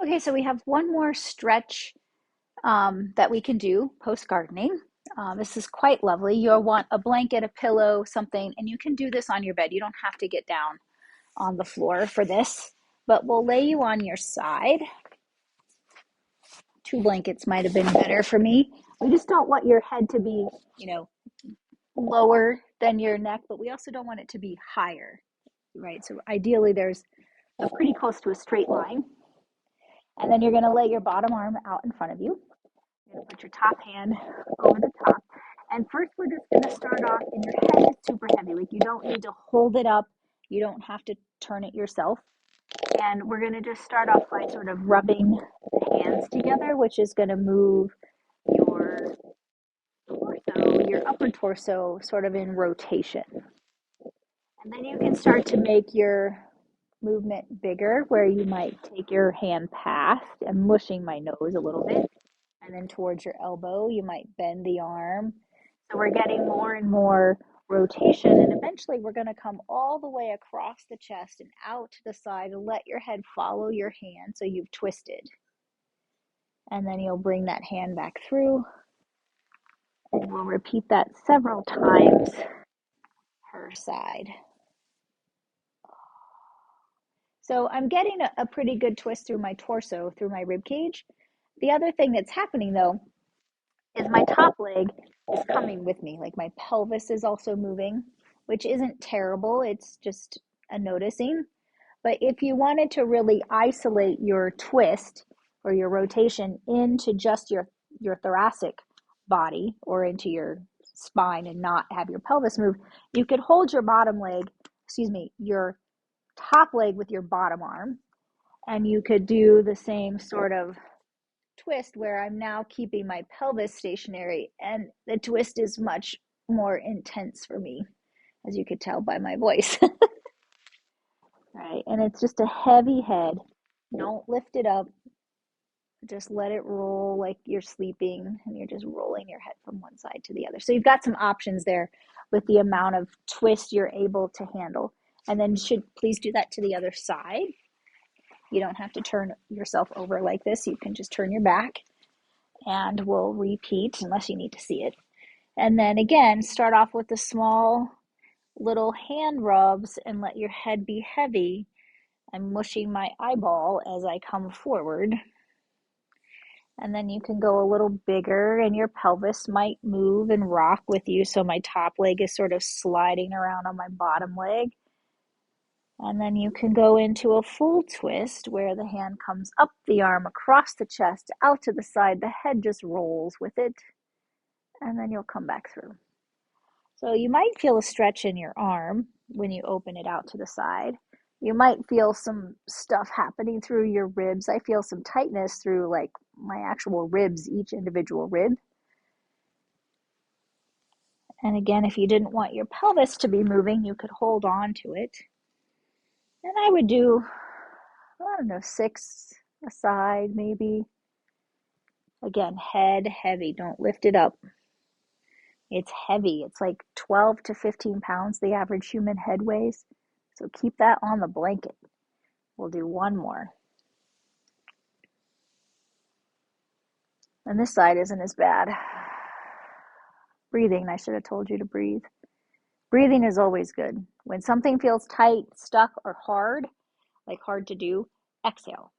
Okay, so we have one more stretch that we can do post gardening. This is quite lovely. You'll want a blanket, a pillow, something, and you can do this on your bed. You don't have to get down on the floor for this, but we'll lay you on your side. Two blankets might have been better for me. We just don't want your head to be, lower than your neck, but we also don't want it to be higher, right? So ideally, there's a pretty close to a straight line. And then you're going to lay your bottom arm out in front of you. You're going to put your top hand over the top. And first, we're just going to start off, and your head is super heavy. Like, you don't need to hold it up. You don't have to turn it yourself. And we're going to just start off by sort of rubbing the hands together, which is going to move your torso, your upper torso, sort of in rotation. And then you can start to make your movement bigger, where you might take your hand past. I'm mushing my nose a little bit. And then towards your elbow, you might bend the arm. So we're getting more and more rotation. And eventually, we're going to come all the way across the chest and out to the side and let your head follow your hand so you've twisted. And then you'll bring that hand back through. And we'll repeat that several times per side. So I'm getting a pretty good twist through my torso, through my rib cage. The other thing that's happening though is my top leg is coming with me. Like my pelvis is also moving, which isn't terrible. It's just a noticing. But if you wanted to really isolate your twist or your rotation into just your thoracic body or into your spine and not have your pelvis move, you could hold your your top leg with your bottom arm, and you could do the same sort of twist where I'm now keeping my pelvis stationary, and the twist is much more intense for me, as you could tell by my voice. Right, and it's just a heavy head. Don't lift it up, just let it roll like you're sleeping, and you're just rolling your head from one side to the other. So you've got some options there with the amount of twist you're able to handle. And then should please do that to the other side. You don't have to turn yourself over like this. You can just turn your back, and we'll repeat unless you need to see it. And then again, start off with the small little hand rubs and let your head be heavy. I'm mushing my eyeball as I come forward. And then you can go a little bigger, and your pelvis might move and rock with you. So my top leg is sort of sliding around on my bottom leg. And then you can go into a full twist where the hand comes up the arm, across the chest, out to the side. The head just rolls with it. And then you'll come back through. So you might feel a stretch in your arm when you open it out to the side. You might feel some stuff happening through your ribs. I feel some tightness through like my actual ribs, each individual rib. And again, if you didn't want your pelvis to be moving, you could hold on to it. And I would do, I don't know, 6 a side maybe. Again, head heavy, don't lift it up. It's heavy. It's like 12 to 15 pounds the average human head weighs. So keep that on the blanket. We'll do one more. And this side isn't as bad. Breathing, I should have told you to breathe. Breathing is always good. When something feels tight, stuck, or hard, like hard to do, exhale.